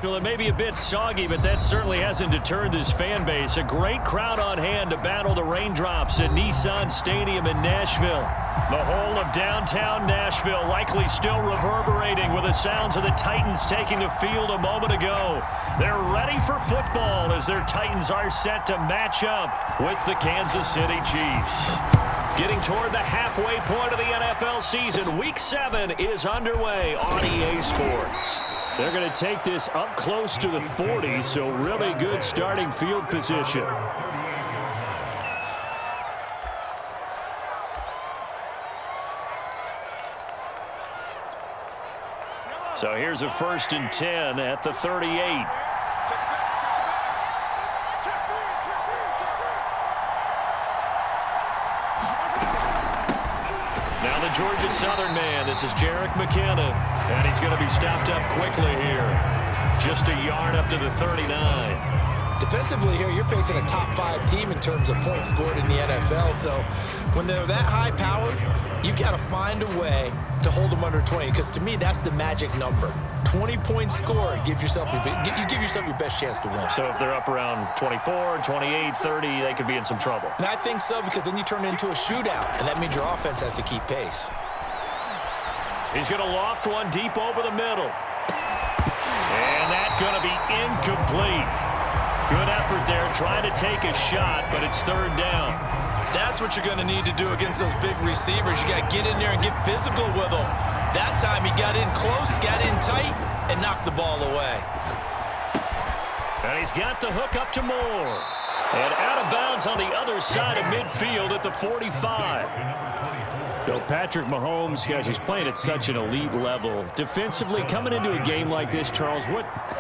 Well, it may be a bit soggy, but that certainly hasn't deterred this fan base. A great crowd on hand to battle the raindrops at Nissan Stadium in Nashville. The whole of downtown Nashville likely still reverberating with the sounds of the Titans taking the field a moment ago. They're ready for football as their Titans are set to match up with the Kansas City Chiefs. Getting toward the halfway point of the NFL season, Week 7 is underway on EA Sports. They're going to take this up close to the 40, so really good starting field position. So here's a 1st and 10 at the 38. Georgia Southern man. This is Jerick McKinnon, and he's going to be stopped up quickly here. Just a yard up to the 39. Defensively here, you're facing a top 5 team in terms of points scored in the NFL. So when they're that high powered, you've got to find a way to hold them under 20, because to me, that's the magic number. 20 points scored, you give yourself your best chance to win. So if they're up around 24, 28, 30, they could be in some trouble. And I think so, because then you turn it into a shootout, and that means your offense has to keep pace. He's going to loft one deep over the middle. And that's going to be incomplete. Good effort there, trying to take a shot, but it's 3rd down. That's what you're going to need to do against those big receivers. You got to get in there and get physical with them. That time he got in close, got in tight, and knocked the ball away. And he's got the hook up to Moore. And out of bounds on the other side of midfield at the 45. So Patrick Mahomes, guys, he's playing at such an elite level. Defensively, coming into a game like this, Charles,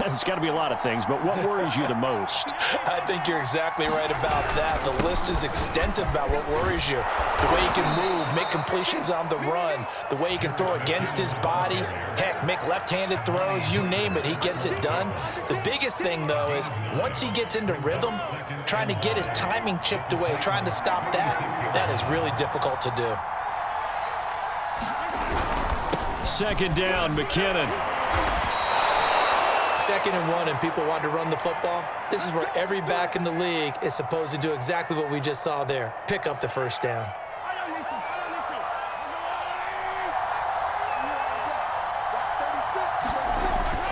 it's got to be a lot of things, but what worries you the most? I think you're exactly right about that. The list is extensive about what worries you. The way he can move, make completions on the run, the way he can throw against his body, heck, make left-handed throws, you name it, he gets it done. The biggest thing, though, is once he gets into rhythm, trying to get his timing chipped away, trying to stop that is really difficult to do. 2nd down, McKinnon. 2nd and 1, and people want to run the football. This is where every back in the league is supposed to do exactly what we just saw there. Pick up the 1st down.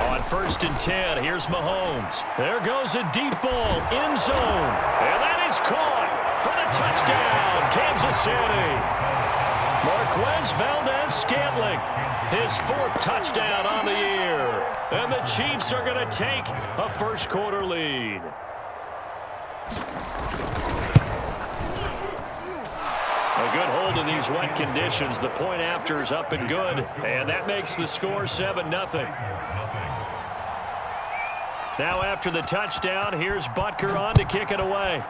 On 1st and 10, here's Mahomes. There goes a deep ball, end zone. And that is caught for the touchdown, Kansas City. Marquez Valdez-Scantling, his 4th touchdown on the year. And the Chiefs are going to take a 1st quarter lead. A good hold in these wet conditions. The point after is up and good. And that makes the score 7-0. Now after the touchdown, here's Butker on to kick it away.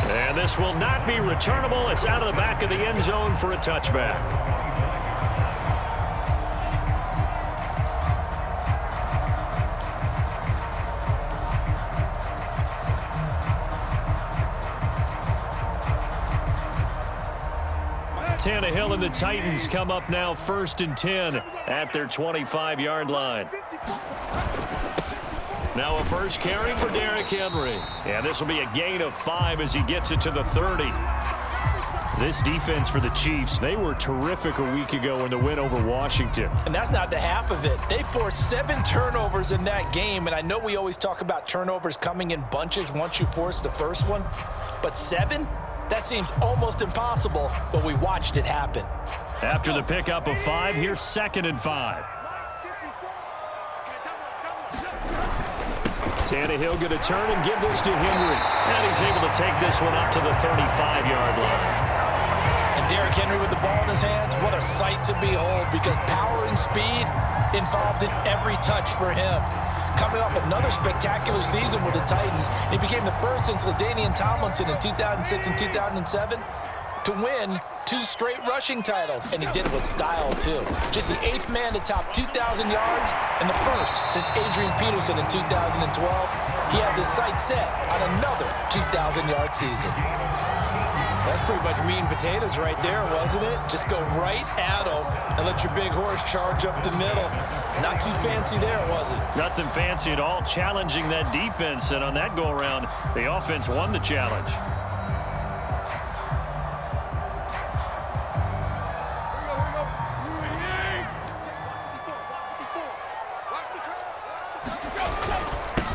And this will not be returnable. It's out of the back of the end zone for a touchback. Tannehill and the Titans come up now 1st and 10 at their 25-yard line. Now a 1st carry for Derrick Henry. And this will be a gain of 5 as he gets it to the 30. This defense for the Chiefs, they were terrific a week ago in the win over Washington. And that's not the half of it. They forced 7 turnovers in that game. And I know we always talk about turnovers coming in bunches once you force the first one. But 7? That seems almost impossible, but we watched it happen. After the pickup of 5, here's 2nd and 5. Tannehill going to turn and give this to Henry. And he's able to take this one up to the 35-yard line. And Derrick Henry with the ball in his hands, what a sight to behold, because power and speed involved in every touch for him. Coming off another spectacular season with the Titans, he became the first since LaDainian Tomlinson in 2006 and 2007 to win 2 straight rushing titles, and he did it with style too. Just the 8th man to top 2,000 yards and the first since Adrian Peterson in 2012. He has his sights set on another 2,000-yard season. That's pretty much meat and potatoes right there, wasn't it? Just go right at them and let your big horse charge up the middle. Not too fancy there, was it? Nothing fancy at all, challenging that defense, and on that go-around, the offense won the challenge.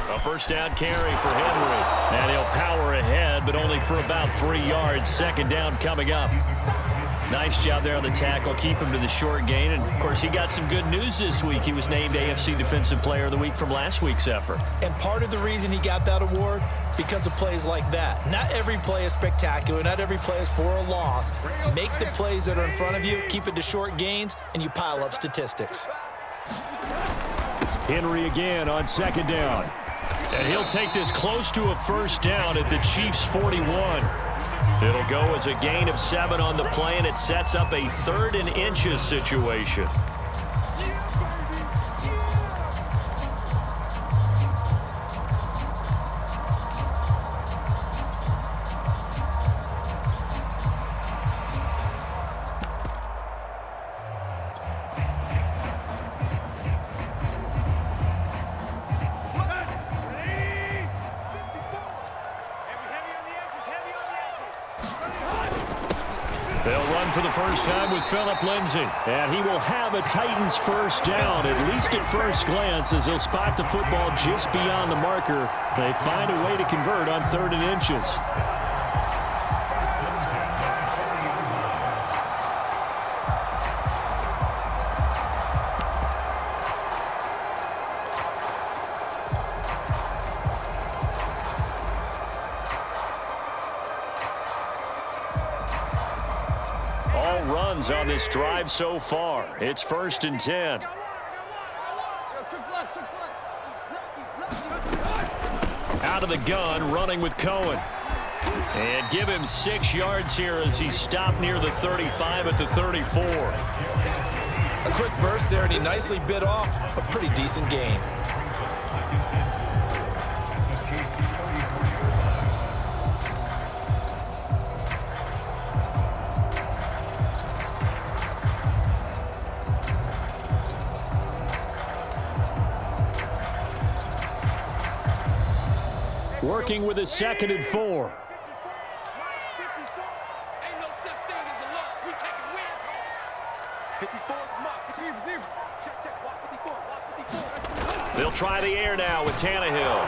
A first down carry for Henry, and he'll power ahead, but only for about 3 yards. Second down coming up. Nice job there on the tackle. Keep him to the short gain. And, of course, he got some good news this week. He was named AFC Defensive Player of the Week from last week's effort. And part of the reason he got that award, because of plays like that. Not every play is spectacular. Not every play is for a loss. Make the plays that are in front of you, keep it to short gains, and you pile up statistics. Henry again on second down. And he'll take this close to a first down at the Chiefs' 41. It'll go as a gain of 7 on the play, and it sets up a 3rd and inches situation. They'll run for the first time with Phillip Lindsay. And he will have a Titans first down, at least at first glance, as he'll spot the football just beyond the marker. They find a way to convert on 3rd and inches. Runs on this drive so far. It's 1st and 10. Out of the gun, running with Cohen. And give him 6 yards here as he stopped near the 35 at the 34. A quick burst there, and he nicely bit off a pretty decent gain. Working with a 2nd and 4. They'll try the air now with Tannehill.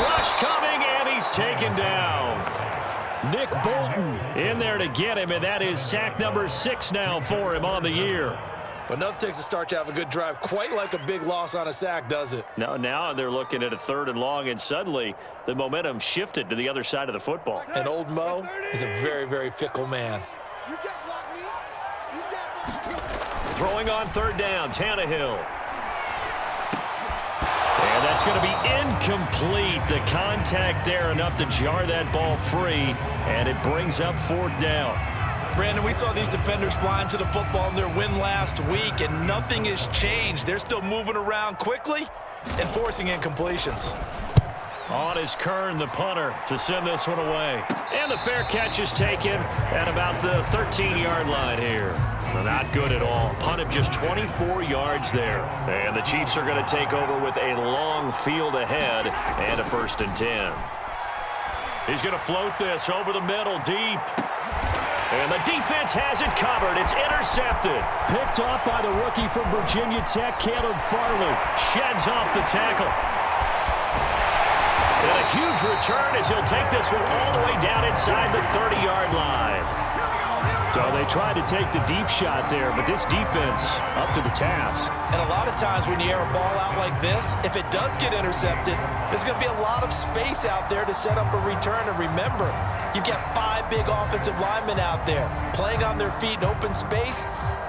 Rush coming, and he's taken down. Nick Bolton in there to get him, and that is sack number 6 now for him on the year. But nothing takes a start to have a good drive, quite like a big loss on a sack, does it? No, now they're looking at a 3rd and long, and suddenly the momentum shifted to the other side of the football. And old Mo is a very, very fickle man. Throwing on 3rd down, Tannehill. And that's going to be incomplete. The contact there enough to jar that ball free, and it brings up 4th down. Brandon, we saw these defenders flying to the football in their win last week, and nothing has changed. They're still moving around quickly and forcing incompletions. On is Kern, the punter, to send this one away. And the fair catch is taken at about the 13-yard line here. Not good at all. Punted just 24 yards there. And the Chiefs are going to take over with a long field ahead and a 1st and 10. He's going to float this over the middle deep. And the defense has it covered. It's intercepted. Picked off by the rookie from Virginia Tech, Caleb Farley. Sheds off the tackle. And a huge return as he'll take this one all the way down inside the 30-yard line. So they tried to take the deep shot there, but this defense up to the task. And a lot of times when you air a ball out like this, if it does get intercepted, there's going to be a lot of space out there to set up a return. And remember, you've got 5 big offensive linemen out there playing on their feet in open space.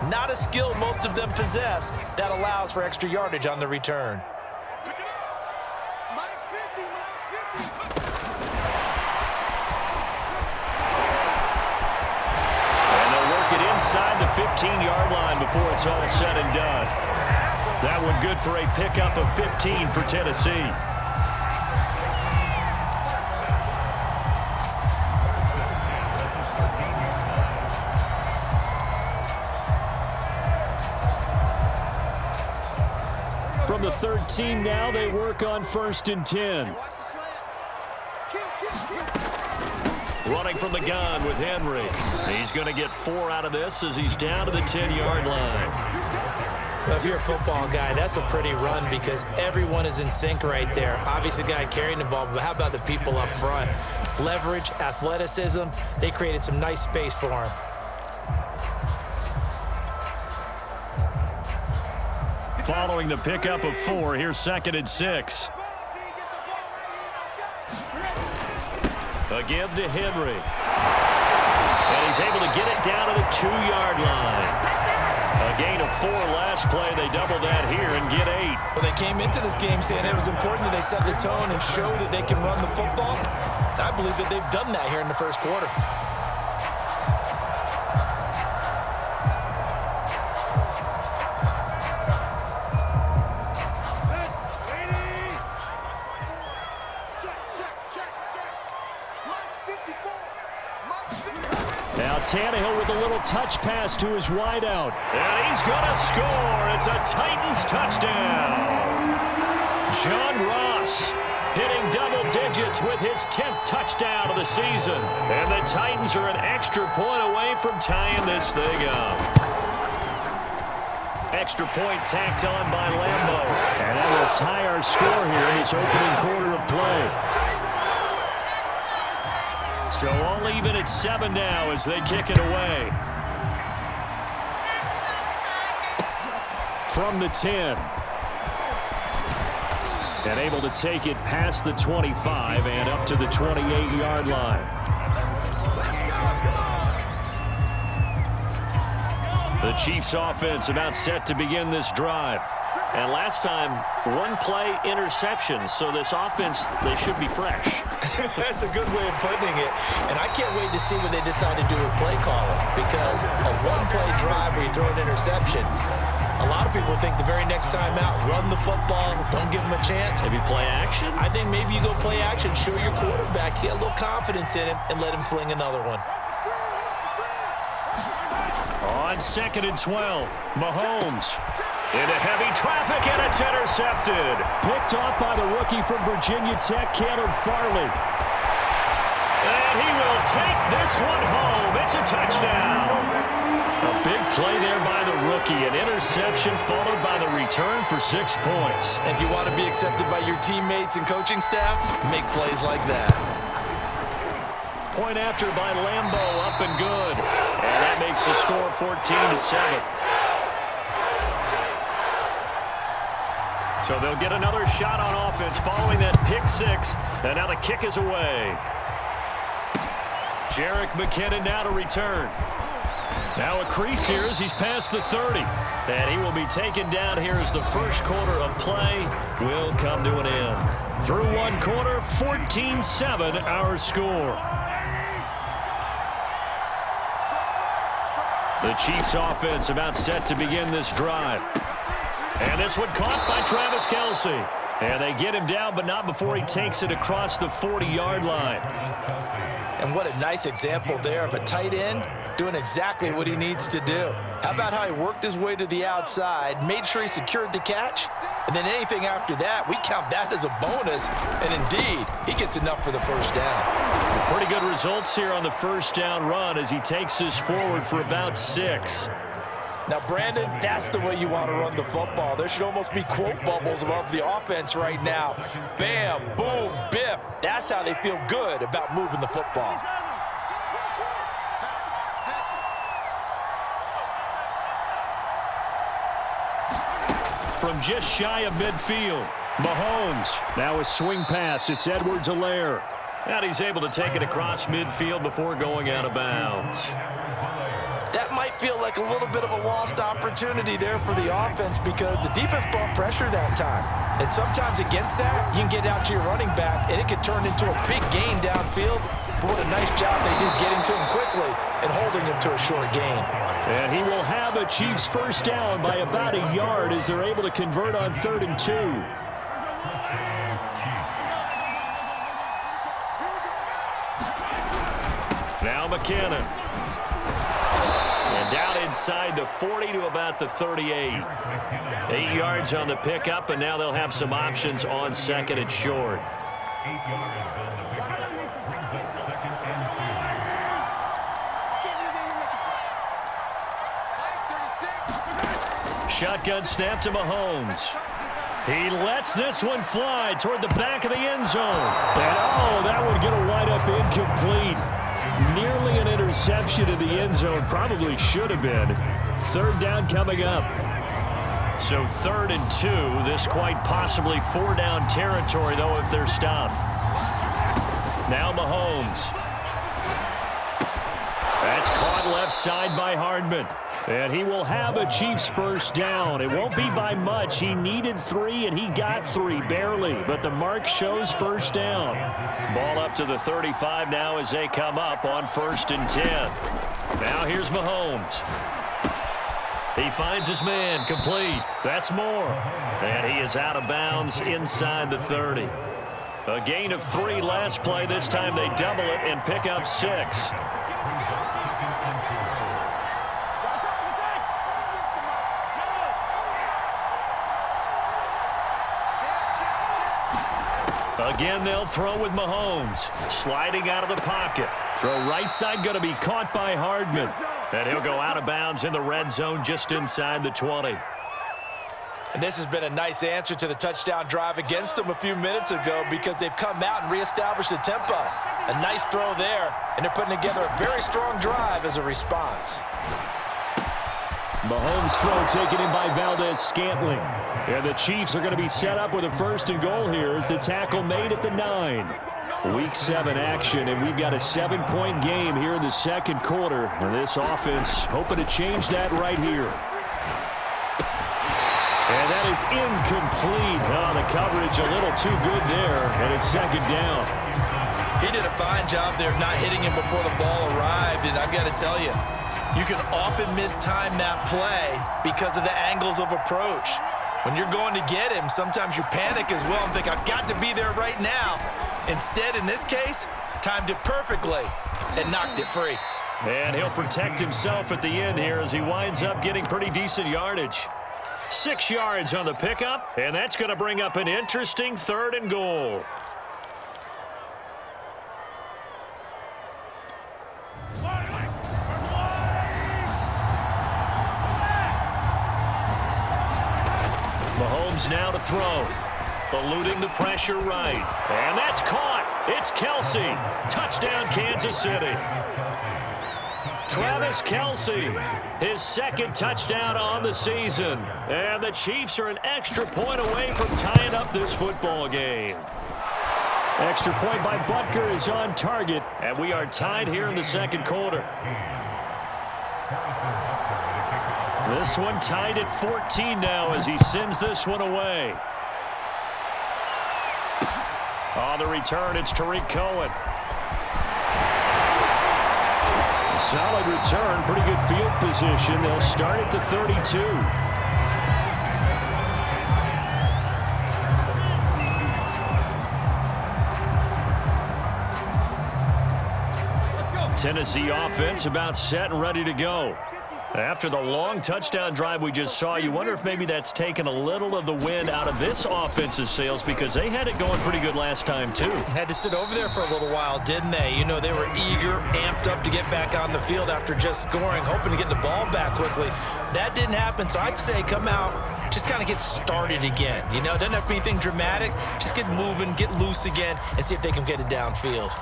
Not a skill most of them possess that allows for extra yardage on the return. Inside the 15-yard line before it's all said and done. That one good for a pickup of 15 for Tennessee. Red team now, they work on 1st and 10. Running from the gun with Henry. He's going to get 4 out of this as he's down to the 10-yard line. Well, if you're a football guy, that's a pretty run because everyone is in sync right there. Obviously, the guy carrying the ball, but how about the people up front? Leverage, athleticism, they created some nice space for him. Following the pickup of 4, here's 2nd and 6. A give to Henry. And he's able to get it down to the 2-yard line. A gain of 4 last play. They double that here and get 8. Well, they came into this game saying it was important that they set the tone and show that they can run the football. I believe that they've done that here in the first quarter. Now Tannehill with a little touch pass to his wideout. And he's going to score. It's a Titans touchdown. John Ross hitting double digits with his 10th touchdown of the season. And the Titans are an extra point away from tying this thing up. Extra point tacked on by Lambeau. And that will tie our score here in this opening quarter of play. So all even at 7 now as they kick it away. From the 10. And able to take it past the 25 and up to the 28-yard line. The Chiefs offense about set to begin this drive. And last time, 1-play interception. So this offense, they should be fresh. That's a good way of putting it. And I can't wait to see what they decide to do with play calling. Because a 1-play drive where you throw an interception, a lot of people think the very next time out, run the football, don't give them a chance. Maybe play action? I think maybe you go play action, show your quarterback, get a little confidence in him, and let him fling another one. On 2nd and 12, Mahomes into heavy traffic, and it's intercepted. Picked off by the rookie from Virginia Tech, Caleb Farley. And he will take this one home. It's a touchdown. A big play there by the rookie. An interception followed by the return for 6 points. If you want to be accepted by your teammates and coaching staff, make plays like that. Point after by Lambeau, up and good. And that makes the score 14-7. So they'll get another shot on offense following that pick 6. And now the kick is away. Jerick McKinnon now to return. Now a crease here as he's past the 30. And he will be taken down here as the first quarter of play will come to an end. Through one quarter, 14-7 our score. The Chiefs offense about set to begin this drive. And this one caught by Travis Kelce. And they get him down, but not before he takes it across the 40-yard line. And what a nice example there of a tight end doing exactly what he needs to do. How about how he worked his way to the outside, made sure he secured the catch, and then anything after that, we count that as a bonus. And indeed, he gets enough for the first down. Pretty good results here on the first down run as he takes this forward for about 6. Now, Brandon, that's the way you want to run the football. There should almost be quote bubbles above the offense right now. Bam, boom, biff. That's how they feel good about moving the football. From just shy of midfield, Mahomes. Now a swing pass. It's Edwards-Helaire. And he's able to take it across midfield before going out of bounds. That might feel like a little bit of a lost opportunity there for the offense because the defense brought pressure that time. And sometimes against that, you can get out to your running back, and it could turn into a big gain downfield. But what a nice job they did getting to him quickly and holding him to a short gain. And he will have a Chiefs first down by about a yard as they're able to convert on 3rd and 2. Now McKinnon. And down inside the 40 to about the 38. 8 yards on the pickup, and now they'll have some options on second and short. 8 yards on the pickup. Brings up second and 2. Shotgun snap to Mahomes. He lets this one fly toward the back of the end zone. And, oh, that one going to wind up incomplete. Nearly an interception in the end zone. Probably should have been. Third down coming up. So 3rd and 2. This quite possibly 4-down territory, though, if they're stopped. Now Mahomes. That's caught left side by Hardman. And he will have a Chiefs first down. It won't be by much. He needed 3, and he got 3, barely. But the mark shows first down. Ball up to the 35 now as they come up on 1st and 10. Now here's Mahomes. He finds his man, complete. That's more. And he is out of bounds inside the 30. A gain of 3 last play. This time they double it and pick up 6. Again, they'll throw with Mahomes. Sliding out of the pocket. Throw right side going to be caught by Hardman. And he'll go out of bounds in the red zone just inside the 20. And this has been a nice answer to the touchdown drive against them a few minutes ago because they've come out and reestablished the tempo. A nice throw there, and they're putting together a very strong drive as a response. Mahomes' throw taken in by Valdez-Scantling. And the Chiefs are going to be set up with a 1st and goal here as the tackle made at the 9. Week 7 action, and we've got a 7-point game here in the second quarter. And this offense hoping to change that right here. And that is incomplete. Oh, the coverage a little too good there, and it's 2nd down. He did a fine job there not hitting him before the ball arrived, and I've got to tell you, you can often mistime that play because of the angles of approach. When you're going to get him, sometimes you panic as well and think, I've got to be there right now. Instead, in this case, timed it perfectly and knocked it free. And he'll protect himself at the end here as he winds up getting pretty decent yardage. 6 yards on the pickup, and that's going to bring up an interesting 3rd and goal. Mahomes now to throw. Eluding the pressure right. And that's caught. It's Kelsey. Touchdown, Kansas City. Travis Kelsey, his 2nd touchdown on the season. And the Chiefs are an extra point away from tying up this football game. Extra point by Butker is on target. And we are tied here in the second quarter. This one tied at 14 now as he sends this one away. On the return, it's Tariq Cohen. Solid return, pretty good field position. They'll start at the 32. Tennessee offense about set and ready to go. After the long touchdown drive we just saw, you wonder if maybe that's taken a little of the wind out of this offense's sails because they had it going pretty good last time, too. Had to sit over there for a little while, didn't they? You know, they were eager, amped up to get back on the field after just scoring, hoping to get the ball back quickly. That didn't happen, so I'd say come out, just kind of get started again. You know, doesn't have to be anything dramatic. Just get moving, get loose again, and see if they can get it downfield.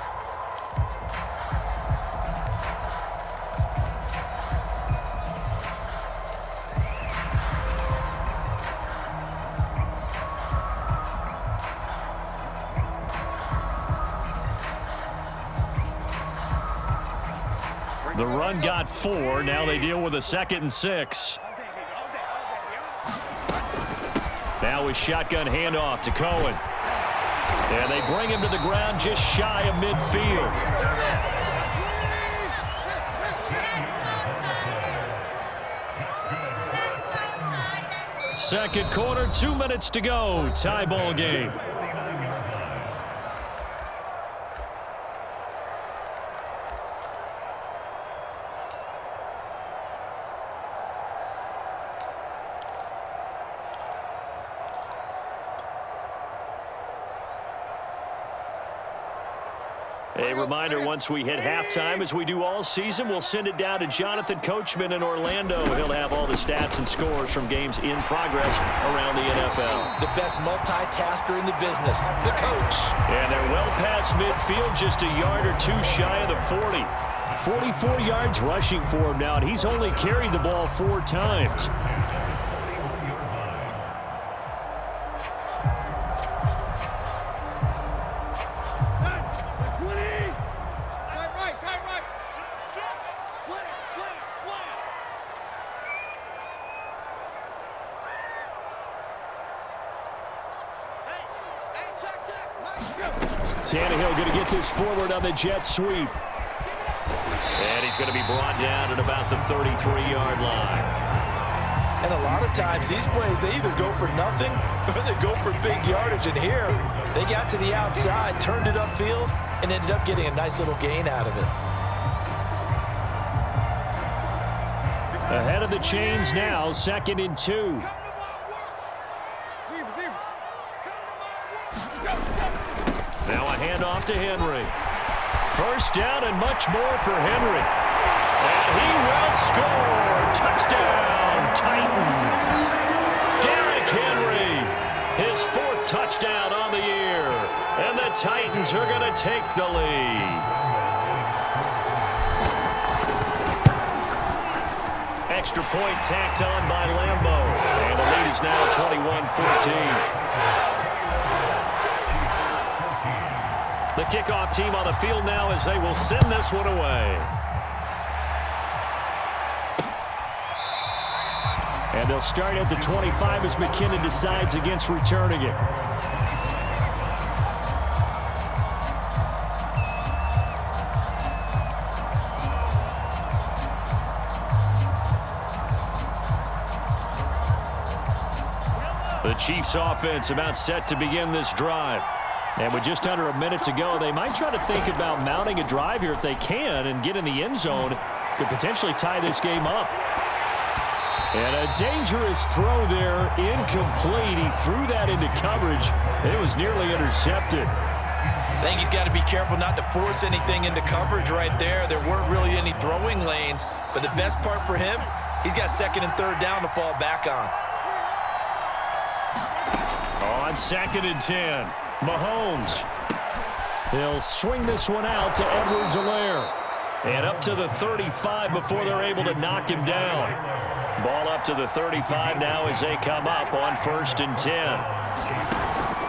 The run got 4. Now they deal with a 2nd and 6. Now a shotgun handoff to Cohen. And they bring him to the ground just shy of midfield. Second quarter, 2 minutes to go. Tie ball game. A reminder, once we hit halftime, as we do all season, we'll send it down to Jonathan Coachman in Orlando. He'll have all the stats and scores from games in progress around the NFL. The best multitasker in the business, the coach. And they're well past midfield, just a yard or two shy of the 40. 44 yards rushing for him now, and he's only carried the ball 4 times. Tannehill going to get this forward on the jet sweep. And he's going to be brought down at about the 33-yard line. And a lot of times these plays, they either go for nothing or they go for big yardage. And here, they got to the outside, turned it upfield, and ended up getting a nice little gain out of it. Ahead of the chains now, 2nd and 2. Now a handoff to Henry. First down and much more for Henry. And he will score. Touchdown, Titans. Derrick Henry, his 4th touchdown on the year. And the Titans are going to take the lead. Extra point tacked on by Lambeau. And the lead is now 21-14. The kickoff team on the field now as they will send this one away. And they'll start at the 25 as McKinnon decides against returning it. The Chiefs offense about set to begin this drive. And with just under a minute to go, they might try to think about mounting a drive here if they can and get in the end zone. Could potentially tie this game up. And a dangerous throw there, incomplete. He threw that into coverage. It was nearly intercepted. I think he's got to be careful not to force anything into coverage right there. There weren't really any throwing lanes. But the best part for him, he's got 2nd and 3rd down to fall back on. On 2nd and 10. Mahomes. He'll swing this one out to Edwards-Helaire. And up to the 35 before they're able to knock him down. Ball up to the 35 now as they come up on 1st and 10.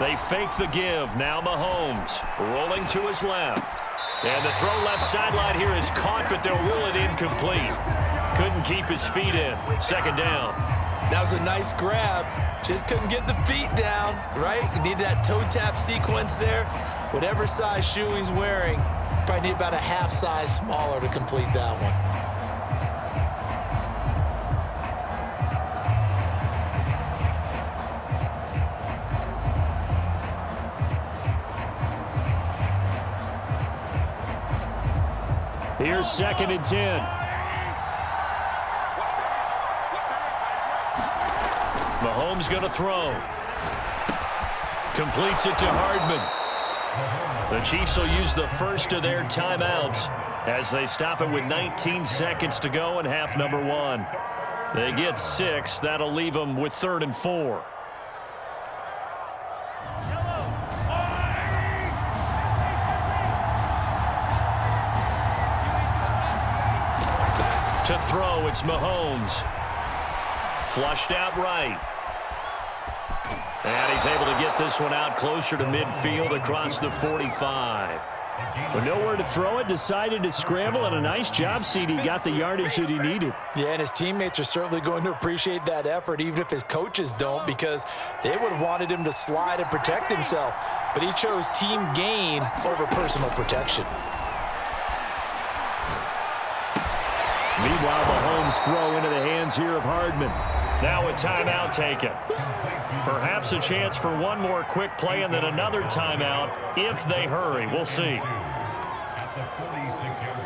They fake the give. Now Mahomes rolling to his left. And the throw left sideline here is caught, but they'll rule it incomplete. Couldn't keep his feet in. 2nd down. That was a nice grab. Just couldn't get the feet down, right? You need that toe tap sequence there. Whatever size shoe he's wearing, probably need about a half size smaller to complete that one. Here's 2nd and 10. Mahomes going to throw. Completes it to Hardman. The Chiefs will use the first of their timeouts as they stop it with 19 seconds to go in half number 1. They get 6. That'll leave them with 3rd and 4. To throw, it's Mahomes. Flushed out right. And he's able to get this one out closer to midfield across the 45. But nowhere to throw it, decided to scramble, and a nice job, CD. Got the yardage that he needed. Yeah, and his teammates are certainly going to appreciate that effort, even if his coaches don't, because they would have wanted him to slide and protect himself. But he chose team gain over personal protection. Meanwhile, Mahomes throw into the hands here of Hardman. Now a timeout taken. Perhaps a chance for one more quick play and then another timeout if they hurry. We'll see. At the 46-yard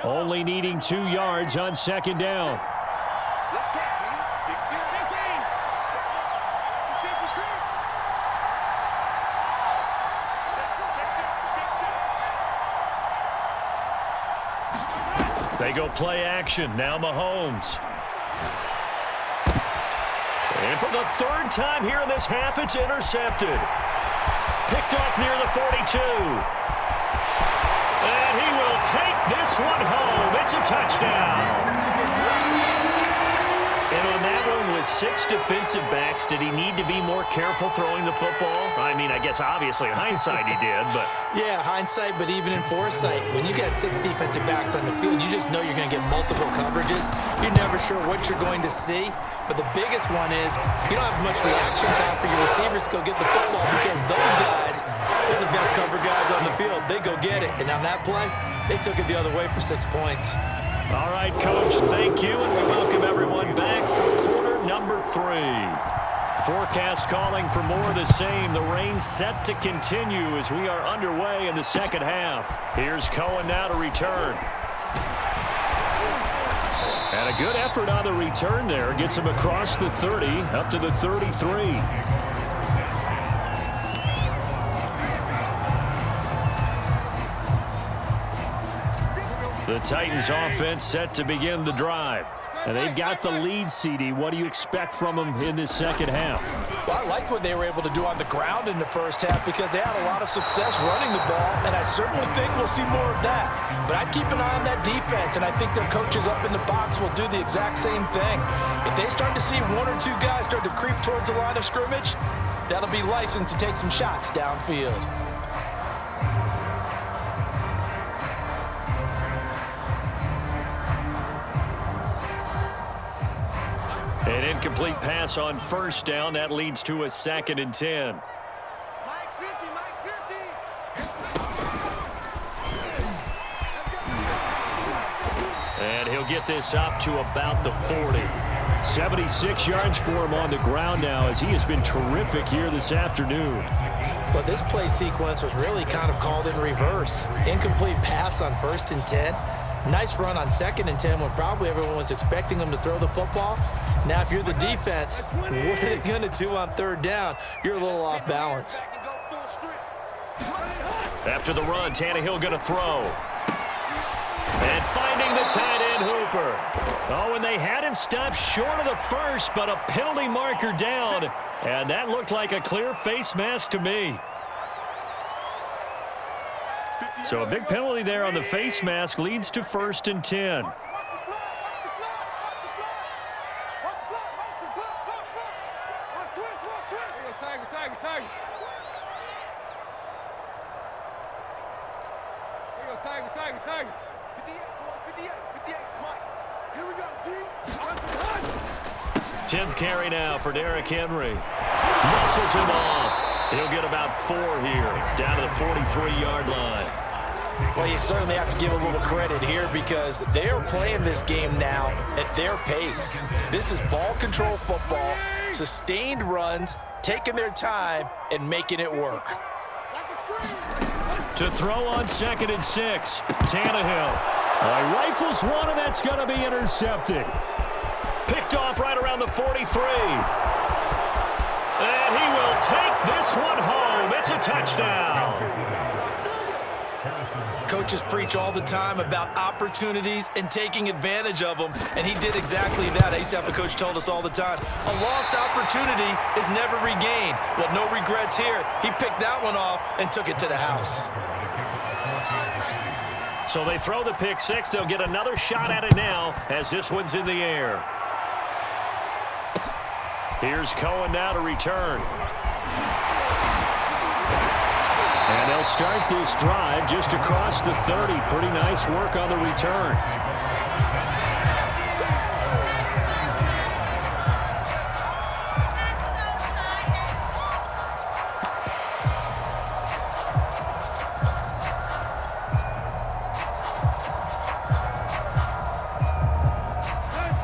line. Only needing 2 yards on 2nd down. They go play action. Now Mahomes. And for the third time here in this half, it's intercepted. Picked off near the 42. And he will take this one home. It's a touchdown. And on that one with 6 defensive backs, did he need to be more careful throwing the football? I mean, I guess obviously in hindsight he did, but... Yeah, hindsight, but even in foresight, when you got 6 defensive backs on the field, you just know you're going to get multiple coverages. You're never sure what you're going to see. But the biggest one is you don't have much reaction time for your receivers to go get the football because those guys, they're the best cover guys on the field. They go get it. And on that play, they took it the other way for 6 points. All right, Coach, thank you, and we welcome everyone back for quarter number 3. Forecast calling for more of the same. The rain set to continue as we are underway in the second half. Here's Cohen now to return. And a good effort on the return there. Gets him across the 30, up to the 33. The Titans offense set to begin the drive. And they've got the lead, CD. What do you expect from them in this second half? Well, I like what they were able to do on the ground in the first half because they had a lot of success running the ball, and I certainly think we'll see more of that. But I'd keep an eye on that defense, and I think their coaches up in the box will do the exact same thing. If they start to see 1 or 2 guys start to creep towards the line of scrimmage, that'll be licensed to take some shots downfield. An incomplete pass on first down. That leads to a 2nd and 10. Mike 50, Mike 50. And he'll get this up to about the 40. 76 yards for him on the ground now as he has been terrific here this afternoon. Well, this play sequence was really kind of called in reverse. Incomplete pass on 1st and 10. Nice run on 2nd and 10 when probably everyone was expecting him to throw the football. Now, if you're the defense, what are they going to do on 3rd down? You're a little off balance. After the run, Tannehill going to throw. And finding the tight end Hooper. Oh, and they had him stopped short of the first, but a penalty marker down. And that looked like a clear face mask to me. So a big penalty there on the face mask leads to 1st and 10. Here we go, D. 10th carry now for Derrick Henry. Muscles him off. He'll get about 4 here, down to the 43-yard line. Well, you certainly have to give a little credit here because they are playing this game now at their pace. This is ball control football, sustained runs, taking their time, and making it work. To throw on 2nd and 6, Tannehill. Rifles one, and that's going to be intercepted. Picked off right around the 43. And he will take this one home. It's a touchdown. Coaches preach all the time about opportunities and taking advantage of them, and he did exactly that. I used to have a coach told us all the time, a lost opportunity is never regained. Well, no regrets here. He picked that one off and took it to the house. So they throw the pick 6. They'll get another shot at it now as this one's in the air. Here's Cohen now to return. And they'll start this drive just across the 30. Pretty nice work on the return.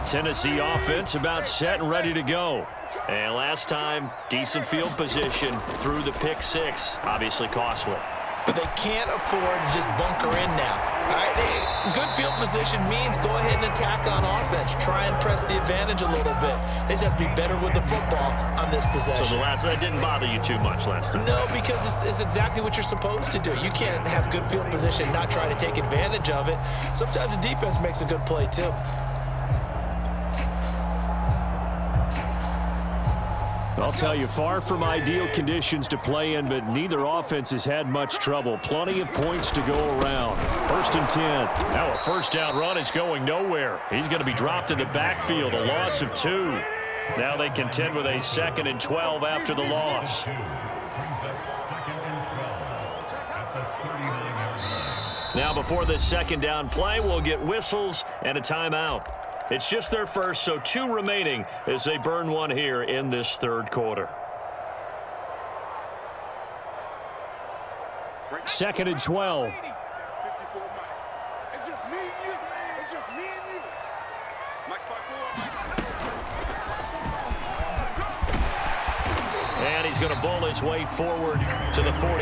Tennessee offense about set and ready to go. And last time, decent field position through the pick 6. Obviously costly. but they can't afford to just bunker in now. All right, good field position means go ahead and attack on offense. Try and press the advantage a little bit. They just have to be better with the football on this possession. So that didn't bother you too much last time? No, because it's exactly what you're supposed to do. You can't have good field position and not try to take advantage of it. Sometimes the defense makes a good play too. I'll tell you, far from ideal conditions to play in, but neither offense has had much trouble. Plenty of points to go around. 1st and 10. Now a first down run is going nowhere. He's going to be dropped in the backfield, a loss of 2. Now they contend with a 2nd and 12 after the loss. Now before this 2nd down play, we'll get whistles and a timeout. It's just their first, so 2 remaining as they burn one here in this 3rd quarter. 2nd and 12. It's just me and you. It's just me and you. And he's going to bowl his way forward to the 48.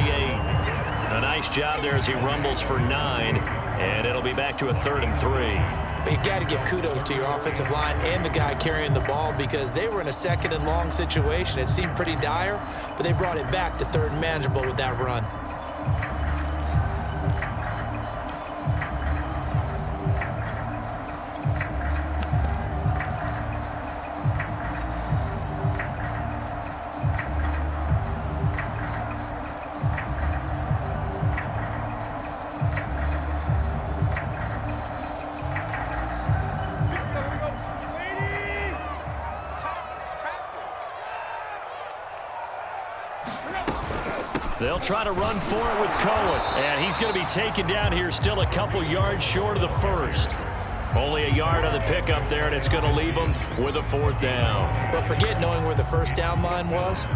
A nice job there as he rumbles for 9, and it'll be back to a 3rd and 3. But you got to give kudos to your offensive line and the guy carrying the ball because they were in a 2nd and long situation. It seemed pretty dire, but they brought it back to 3rd and manageable with that run. They'll try to run for it with Cohen, and he's going to be taken down here still a couple yards short of the 1st. Only a yard on the pickup there, and it's going to leave them with a 4th down. But forget knowing where the first down line was.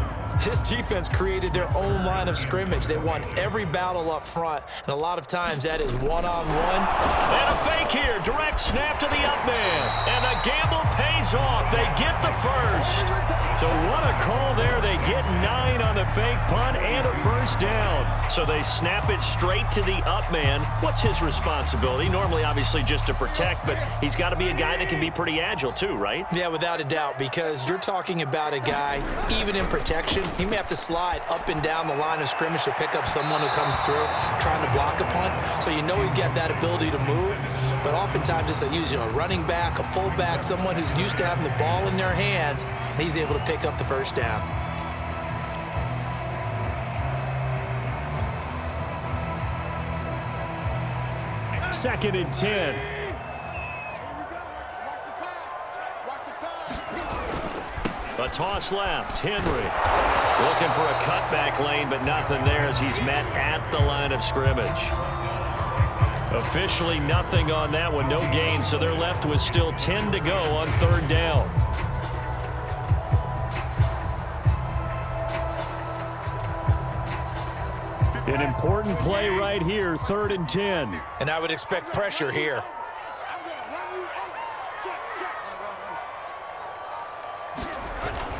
This defense created their own line of scrimmage. They won every battle up front, and a lot of times that is one-on-one. And a fake here. Direct snap to the up man. And the gamble pays off. They get the 1st. So what a call there. They get 9 on the fake punt and a 1st down. So they snap it straight to the up man. What's his responsibility? Normally, obviously, just to protect, but he's got to be a guy that can be pretty agile too, right? Yeah, without a doubt, because you're talking about a guy, even in protection, he may have to slide up and down the line of scrimmage to pick up someone who comes through trying to block a punt. So you know he's got that ability to move, but oftentimes it's usually a running back, a fullback, someone who's used to having the ball in their hands, and he's able to pick up the 1st down. Second and 10. A toss left. Henry looking for a cutback lane, but nothing there as he's met at the line of scrimmage. Officially nothing on that one. No gain, so they're left with still 10 to go on 3rd down. An important play right here, 3rd and 10. And I would expect pressure here.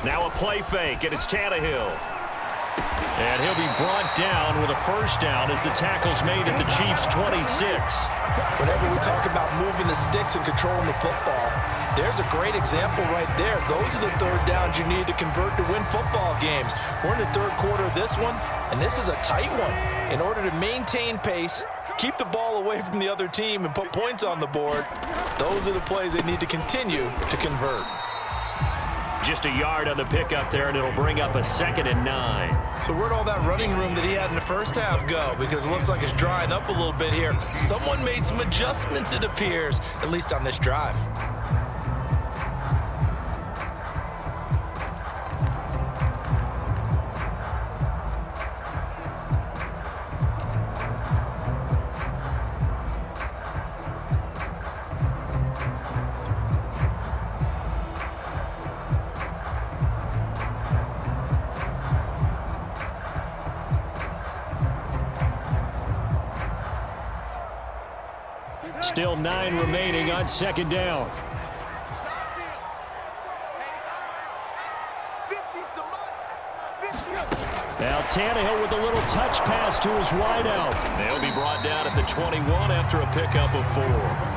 Now a play fake, and it's Tannehill. And he'll be brought down with a 1st down as the tackle's made at the Chiefs' 26. Whenever we talk about moving the sticks and controlling the football, there's a great example right there. Those are the 3rd downs you need to convert to win football games. We're in the 3rd quarter of this one, and this is a tight one. In order to maintain pace, keep the ball away from the other team, and put points on the board, those are the plays they need to continue to convert. Just a yard on the pickup there, and it'll bring up a 2nd and 9. So where'd all that running room that he had in the 1st half go? Because it looks like it's drying up a little bit here. Someone made some adjustments, it appears, at least on this drive. Still 9 remaining on 2nd down. 50's the money. 50. Now Tannehill with a little touch pass to his wideout. They'll be brought down at the 21 after a pickup of 4.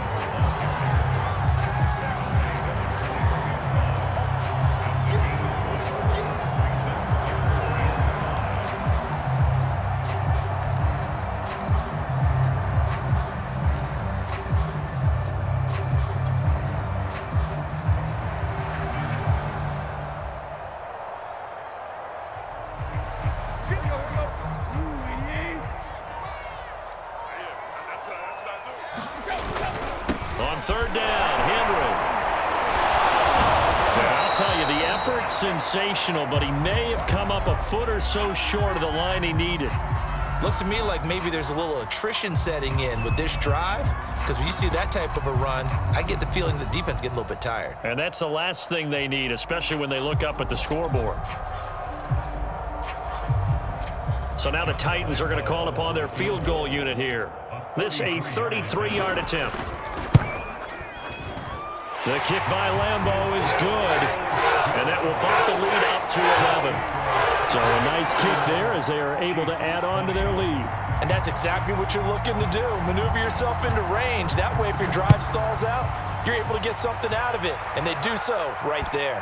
On third down, Henry. Now, I'll tell you, the effort's sensational, but he may have come up a foot or so short of the line he needed. Looks to me like maybe there's a little attrition setting in with this drive, because when you see that type of a run, I get the feeling the defense getting a little bit tired. And that's the last thing they need, especially when they look up at the scoreboard. So now the Titans are going to call upon their field goal unit here. This a 33-yard attempt. The kick by Lambeau is good, and that will bump the lead up to 11. So a nice kick there as they are able to add on to their lead. And that's exactly what you're looking to do. Maneuver yourself into range. That way, if your drive stalls out, you're able to get something out of it. And they do so right there.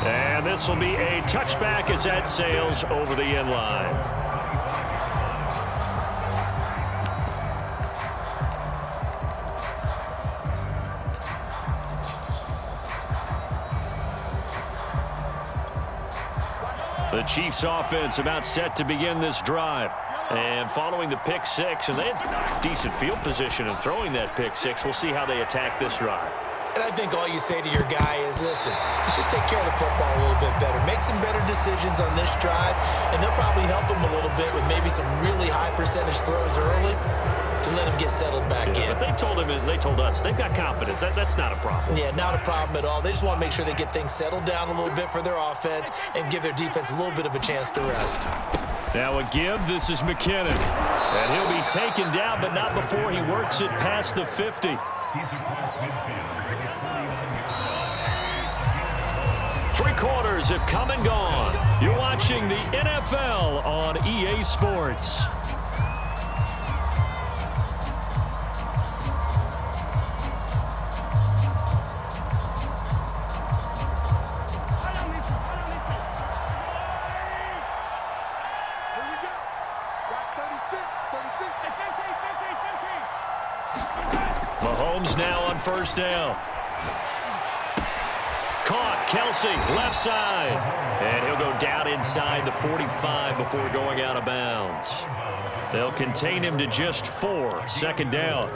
And this will be a touchback as that sails over the end line. The Chiefs offense about set to begin this drive. And following the pick six, and they had decent field position in throwing that pick six. We'll see how they attack this drive. And I think all you say to your guy is, listen, let's just take care of the football a little bit better. Make some better decisions on this drive, and they'll probably help him a little bit with maybe some really high percentage throws early to let him get settled back in. But they told him, and they told us, they've got confidence. That's not a problem. Yeah, not a problem at all. They just want to make sure they get things settled down a little bit for their offense and give their defense a little bit of a chance to rest. Now a give. This is McKinnon. And he'll be taken down, but not before he works it past the 50. 3 quarters have come and gone. You're watching the NFL on EA Sports. Mahomes now on first down. Caught, Kelsey, left side. And he'll go down inside the 45 before going out of bounds. They'll contain him to just 4. Second down.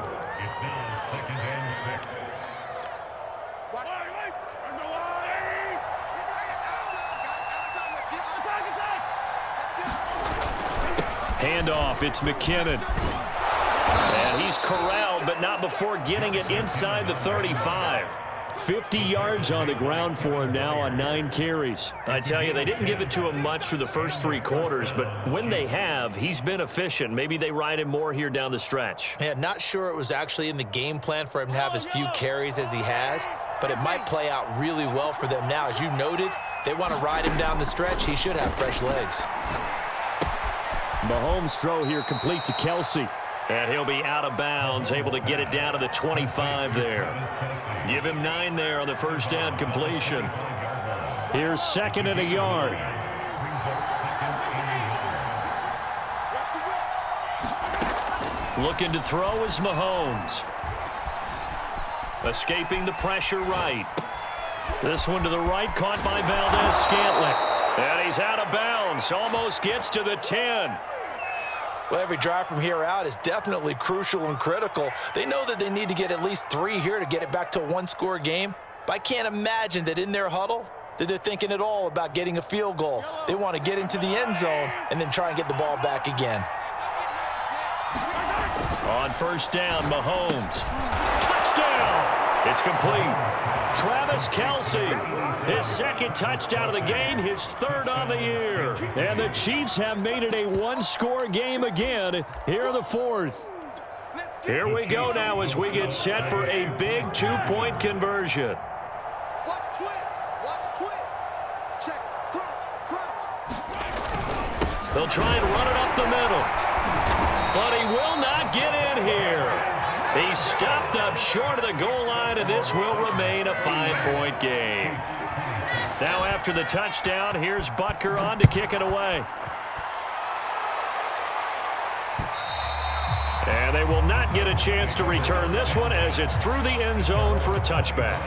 Handoff, it's McKinnon. And he's corralled, but not before getting it inside the 35. 50 yards on the ground for him now on 9 carries. I tell you, they didn't give it to him much through the first 3 quarters, but when they have, he's been efficient. Maybe they ride him more here down the stretch. Yeah, not sure it was actually in the game plan for him to have as few carries as he has, but it might play out really well for them now. As you noted, if they want to ride him down the stretch, he should have fresh legs. Mahomes' throw here complete to Kelsey. And he'll be out of bounds, able to get it down to the 25 there. Give him 9 there on the first down completion. Here's 2nd and a yard. Looking to throw is Mahomes. Escaping the pressure right. This one to the right, caught by Valdez-Scantling. And he's out of bounds, almost gets to the 10. Well, every drive from here out is definitely crucial and critical. They know that they need to get at least 3 here to get it back to a 1-score game. But I can't imagine that in their huddle that they're thinking at all about getting a field goal. They want to get into the end zone and then try and get the ball back again. On first down, Mahomes. Touchdown! It's complete. Travis Kelce, his 2nd touchdown of the game, his 3rd on the year. And the Chiefs have made it a 1-score game again here in the 4th. Here we go now as we get set for a big 2-point conversion. Watch twist. Watch twist. Check. Crunch. Crunch. They'll try and run it up the middle. But he will not get in here. He's stopped up short of the goal line, and this will remain a 5-point game. Now after the touchdown, here's Butker on to kick it away. And they will not get a chance to return this one as it's through the end zone for a touchback.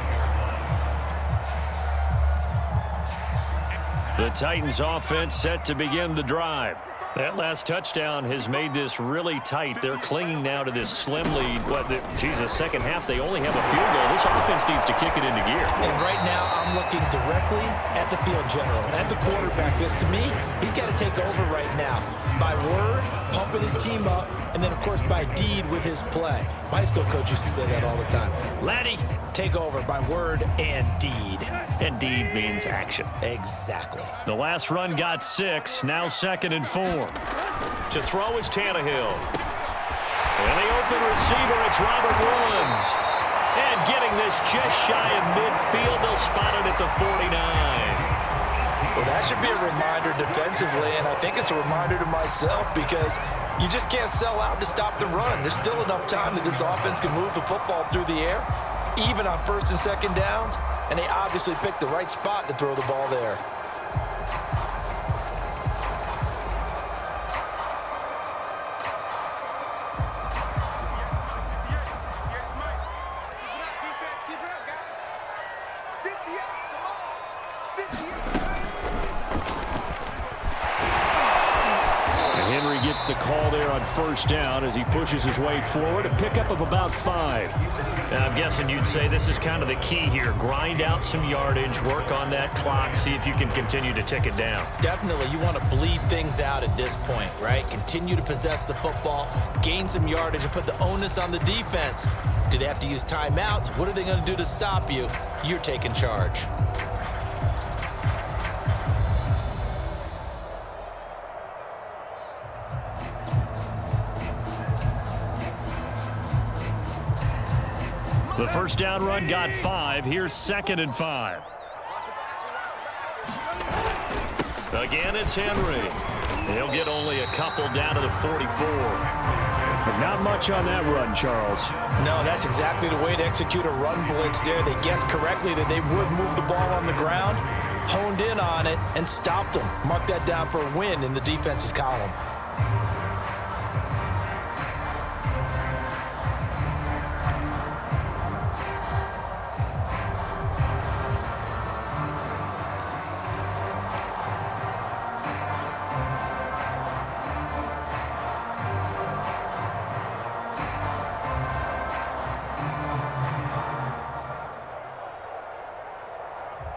The Titans offense set to begin the drive. That last touchdown has made this really tight. They're clinging now to this slim lead. Second half, they only have a field goal. This offense needs to kick it into gear. And right now, I'm looking directly at the field general, at the quarterback, because to me, he's got to take over right now. By word, pumping his team up, and then, of course, by deed with his play. My high school coach used to say that all the time. Laddie, take over by word and deed. And deed means action. Exactly. The last run got 6, now 2nd and 4. To throw is Tannehill. And the open receiver, it's Robert Woods. And getting this just shy of midfield, they'll spot it at the 49. Well, that should be a reminder defensively, and I think it's a reminder to myself because you just can't sell out to stop the run. There's still enough time that this offense can move the football through the air, even on 1st and 2nd downs, and they obviously picked the right spot to throw the ball there. Gets the call there on 1st down as he pushes his way forward. A pickup of about 5. Now, I'm guessing you'd say this is kind of the key here. Grind out some yardage, work on that clock, see if you can continue to tick it down. Definitely. You want to bleed things out at this point, right? Continue to possess the football, gain some yardage, and put the onus on the defense. Do they have to use timeouts? What are they going to do to stop you? You're taking charge. The 1st down run got 5. Here's 2nd and 5. Again, it's Henry. He'll get only a couple down to the 44. But not much on that run, Charles. No, that's exactly the way to execute a run blitz there. They guessed correctly that they would move the ball on the ground, honed in on it, and stopped them. Mark that down for a win in the defense's column.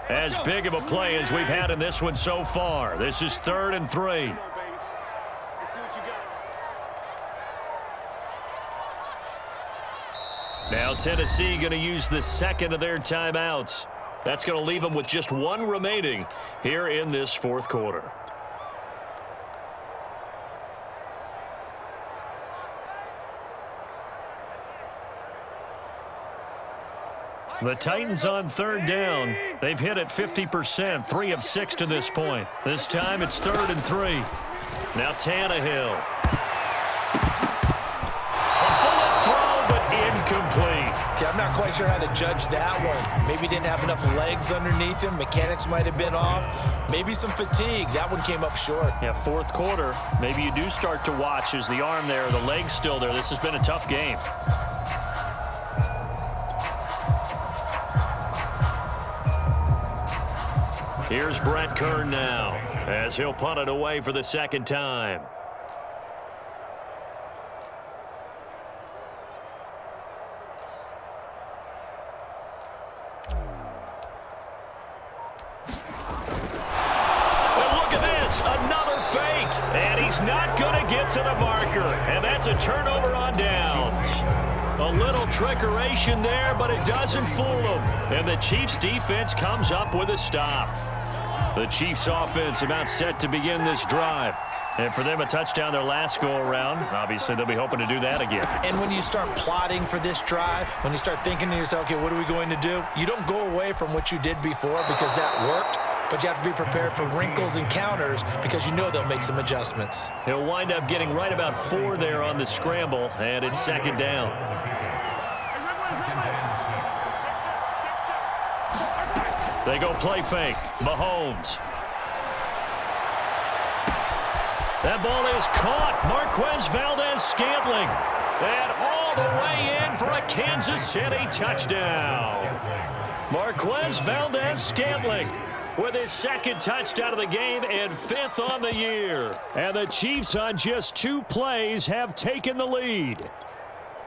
As big of a play as we've had in this one so far. This is 3rd and 3. Now Tennessee going to use the 2nd of their timeouts. That's going to leave them with just 1 remaining here in this 4th quarter. The Titans on 3rd down. They've hit it 50%, 3 of 6 to this point. This time it's 3rd and 3. Now Tannehill. A bullet throw, but incomplete. Okay, I'm not quite sure how to judge that one. Maybe didn't have enough legs underneath him. Mechanics might have been off. Maybe some fatigue. That one came up short. Yeah, 4th quarter. Maybe you do start to watch as the arm there, the leg's still there. This has been a tough game. Here's Brett Kern now as he'll punt it away for the 2nd time. And look at this, another fake. And he's not going to get to the marker. And that's a turnover on downs. A little trickeration there, but it doesn't fool them. And the Chiefs defense comes up with a stop. The Chiefs offense about set to begin this drive. And for them, a touchdown their last go-around. Obviously, they'll be hoping to do that again. And when you start plotting for this drive, when you start thinking to yourself, okay, what are we going to do? You don't go away from what you did before because that worked. but you have to be prepared for wrinkles and counters because you know they'll make some adjustments. He'll wind up getting right about 4 there on the scramble, and it's second down. They go play fake. Mahomes. That ball is caught. Marquez Valdez-Scantling. And all the way in for a Kansas City touchdown. Marquez Valdez-Scantling with his second touchdown of the game and 5th on the year. And the Chiefs on just 2 plays have taken the lead.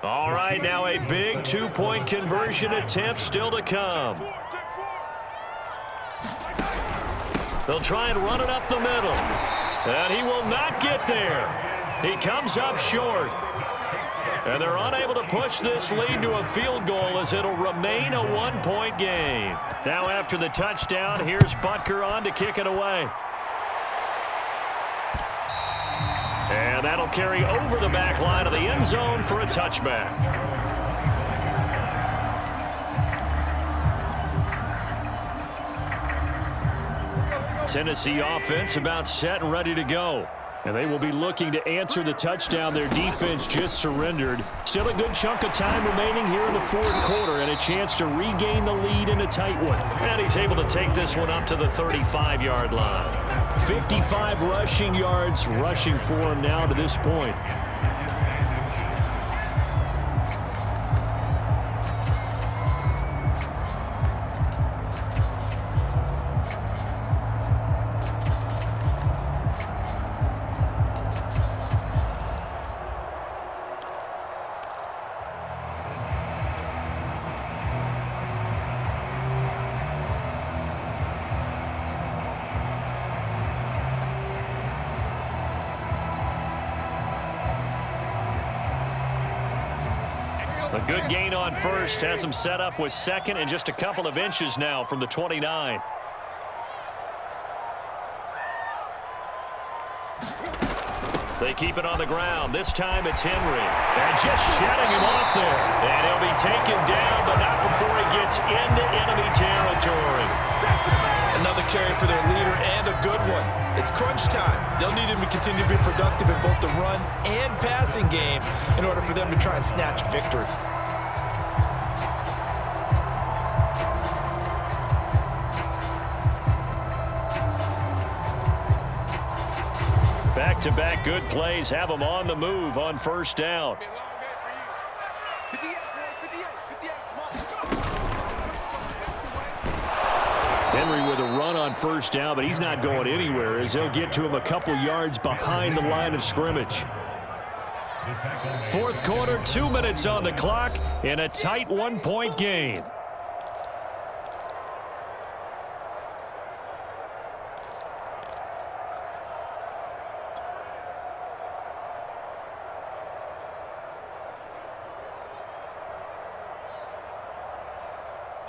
All right, now a big 2-point conversion attempt still to come. They'll try and run it up the middle. And he will not get there. He comes up short. And they're unable to push this lead to a field goal as it'll remain a 1-point game. Now after the touchdown, here's Butker on to kick it away. And that'll carry over the back line of the end zone for a touchback. Tennessee offense about set and ready to go. And they will be looking to answer the touchdown their defense just surrendered. Still a good chunk of time remaining here in the 4th quarter and a chance to regain the lead in a tight one. And he's able to take this one up to the 35-yard line. 55 rushing yards rushing for him now to this point. A good gain on first has him set up with second and just a couple of inches now from the 29. They keep it on the ground. This time it's Henry. And just shedding him off there. And he'll be taken down, but not before he gets into enemy territory. Another carry for their leader and a good one. It's crunch time. They'll need him to continue to be productive in both the run and passing game in order for them to try and snatch victory. Back-to-back good plays have them on the move on first down. Henry with a run on first down, but he's not going anywhere as they'll get to him a couple yards behind the line of scrimmage. 4th quarter, 2 minutes on the clock in a tight 1-point game.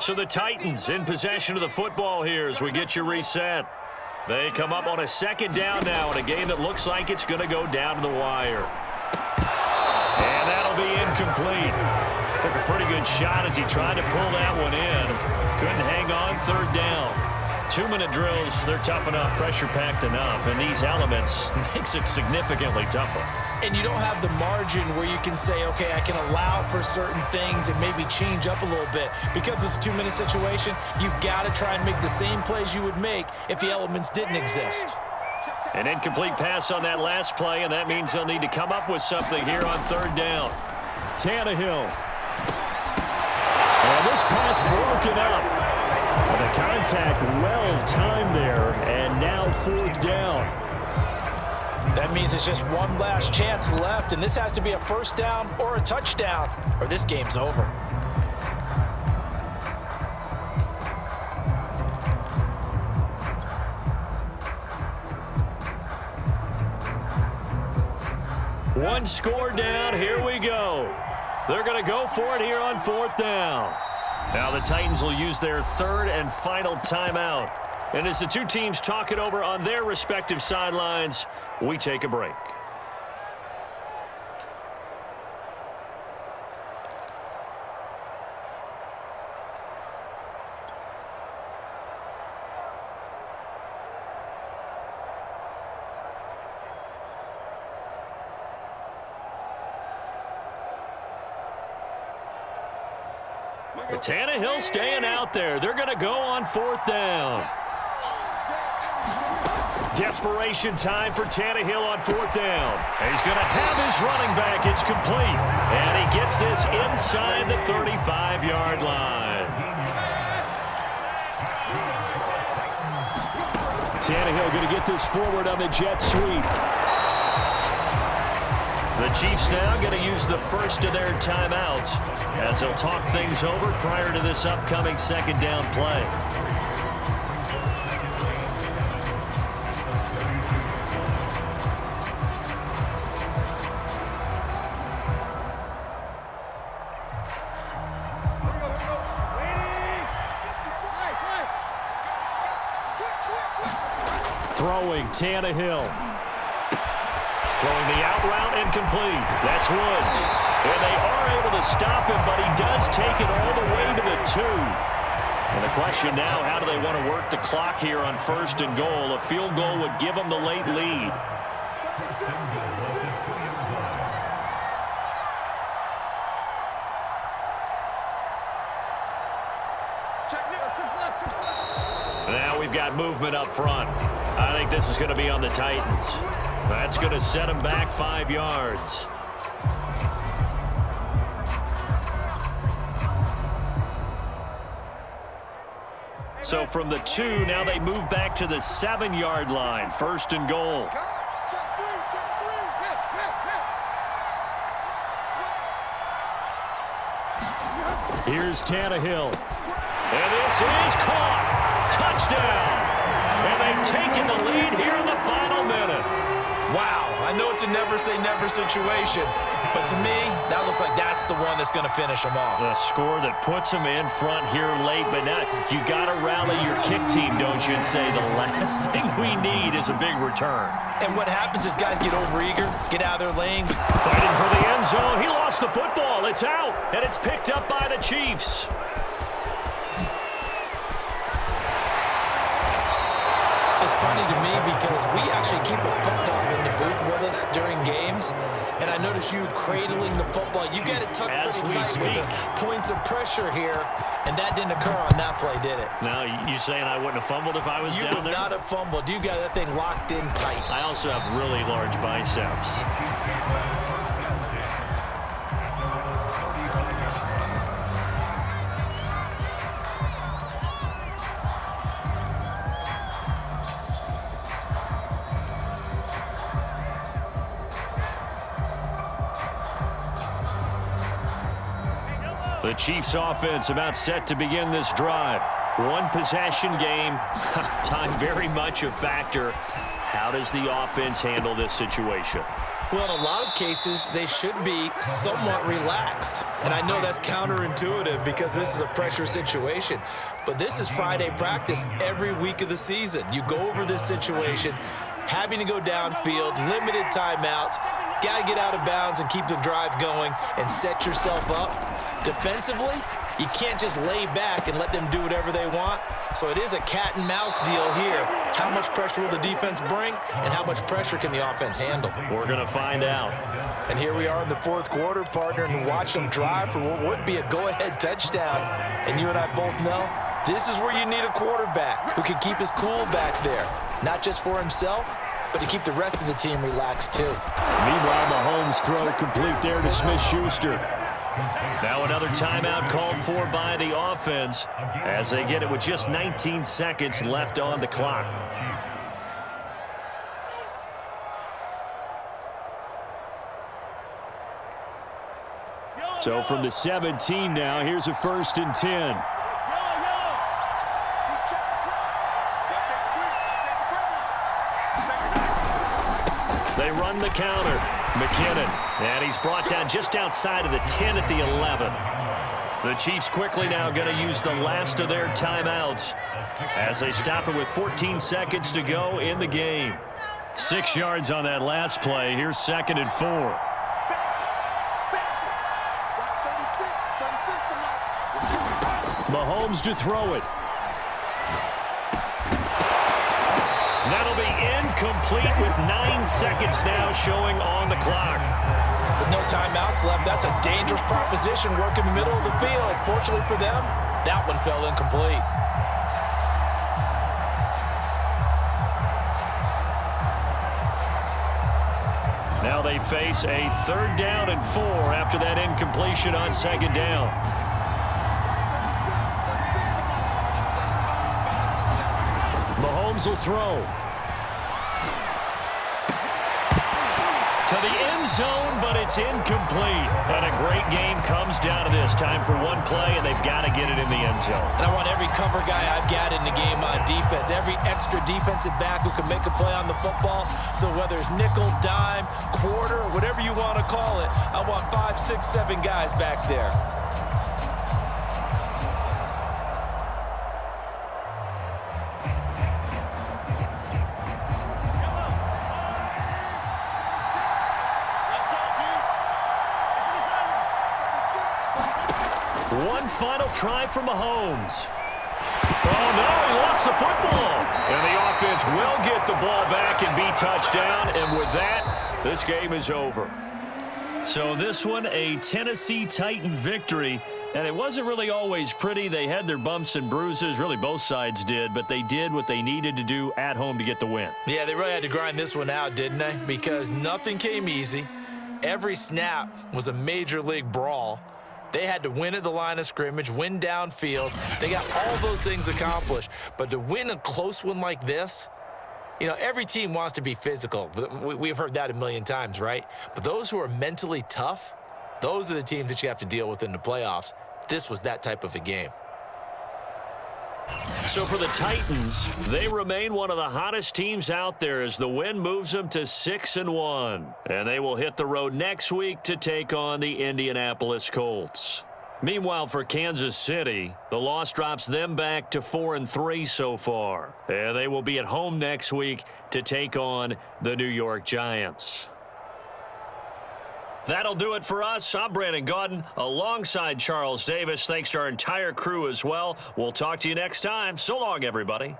So the Titans in possession of the football here as we get you reset. They come up on a second down now in a game that looks like it's going to go down to the wire. And that'll be incomplete. Took a pretty good shot as he tried to pull that one in. Couldn't hang on, 3rd down. 2-minute drills, they're tough enough, pressure-packed enough, and these elements makes it significantly tougher. And you don't have the margin where you can say, okay, I can allow for certain things and maybe change up a little bit. Because it's a 2-minute situation, you've got to try and make the same plays you would make if the elements didn't exist. An incomplete pass on that last play, and that means they'll need to come up with something here on 3rd down. Tannehill. And this pass broken up. And the contact well timed there, and now 4th down. That means it's just one last chance left, and this has to be a first down or a touchdown, or this game's over. One score down, here we go. They're going to go for it here on 4th down. Now the Titans will use their 3rd and final timeout. And as the two teams talk it over on their respective sidelines, we take a break. Tannehill staying out there. They're going to go on 4th down. Desperation time for Tannehill on 4th down. He's going to have his running back. It's complete. And he gets this inside the 35-yard line. Tannehill going to get this forward on the jet sweep. The Chiefs now going to use the first of their timeouts as they'll talk things over prior to this upcoming 2nd down play. Throwing Tannehill. Throwing the out route incomplete. That's Woods. And they are able to stop him, but he does take it all the way to the 2. And the question now, how do they want to work the clock here on 1st and goal? A field goal would give them the late lead. Now we've got movement up front. I think this is going to be on the Titans. That's going to set them back 5 yards. So from the 2, now they move back to the 7-yard line. 1st and goal. Here's Tannehill. And this is caught. Touchdown. And they've taken the lead here in the final minute. Wow, I know it's a never-say-never situation, but to me, that looks like that's the one that's going to finish them off. The score that puts them in front here late, but now you got to rally your kick team, don't you, and say the last thing we need is a big return. And what happens is guys get overeager, get out of their lane. Fighting for the end zone. He lost the football. It's out, and it's picked up by the Chiefs. It's funny to me because we actually keep a football in the booth with us during games, and I notice you cradling the football. You get it tucked pretty tight with the points of pressure here, and that didn't occur on that play, did it? Now, you saying I wouldn't have fumbled if I was down there? You would not have fumbled. You got that thing locked in tight. I also have really large biceps. The Chiefs offense about set to begin this drive. One possession game. Time very much a factor. How does the offense handle this situation? Well, in a lot of cases, they should be somewhat relaxed. And I know that's counterintuitive because this is a pressure situation. But this is Friday practice every week of the season. You go over this situation, having to go downfield, limited timeouts, got to get out of bounds and keep the drive going and set yourself up. Defensively, you can't just lay back and let them do whatever they want. So it is a cat and mouse deal here. How much pressure will the defense bring, and how much pressure can the offense handle? We're going to find out. And here we are in the 4th quarter, partner, and watch them drive for what would be a go-ahead touchdown. And you and I both know this is where you need a quarterback who can keep his cool back there, not just for himself, but to keep the rest of the team relaxed too. Meanwhile, Mahomes' throw complete there to Smith-Schuster. Now another timeout called for by the offense as they get it with just 19 seconds left on the clock. So from the 17 now, here's a 1st and 10. They run the counter. McKinnon, and he's brought down just outside of the 10 at the 11. The Chiefs quickly now going to use the last of their timeouts as they stop it with 14 seconds to go in the game. 6 yards on that last play. Here's 2nd and 4. Mahomes to throw it. That'll be incomplete with 9 seconds now showing on the clock. The With no timeouts left, that's a dangerous proposition working the middle of the field. Fortunately for them, that one fell incomplete. Now they face a 3rd down and 4 after that incompletion on 2nd down. Mahomes will throw. To the end zone, but it's incomplete. And a great game comes down to this. Time for one play, and they've got to get it in the end zone. And I want every cover guy I've got in the game on defense, every extra defensive back who can make a play on the football. So whether it's nickel, dime, quarter, whatever you want to call it, I want 5, 6, 7 guys back there. One final try for Mahomes. Oh, no, he lost the football. And the offense will get the ball back and be touchdown. And with that, this game is over. So this one, a Tennessee Titan victory. And it wasn't really always pretty. They had their bumps and bruises. Really, both sides did. But they did what they needed to do at home to get the win. Yeah, they really had to grind this one out, didn't they? Because nothing came easy. Every snap was a major league brawl. They had to win at the line of scrimmage, win downfield. They got all those things accomplished. But to win a close one like this, you know, every team wants to be physical. We've heard that a million times, right? But those who are mentally tough, those are the teams that you have to deal with in the playoffs. This was that type of a game. So for the Titans, they remain one of the hottest teams out there as the win moves them to 6-1. And they will hit the road next week to take on the Indianapolis Colts. Meanwhile, for Kansas City, the loss drops them back to 4-3 so far. And they will be at home next week to take on the New York Giants. That'll do it for us. I'm Brandon Gaudin alongside Charles Davis. Thanks to our entire crew as well. We'll talk to you next time. So long, everybody.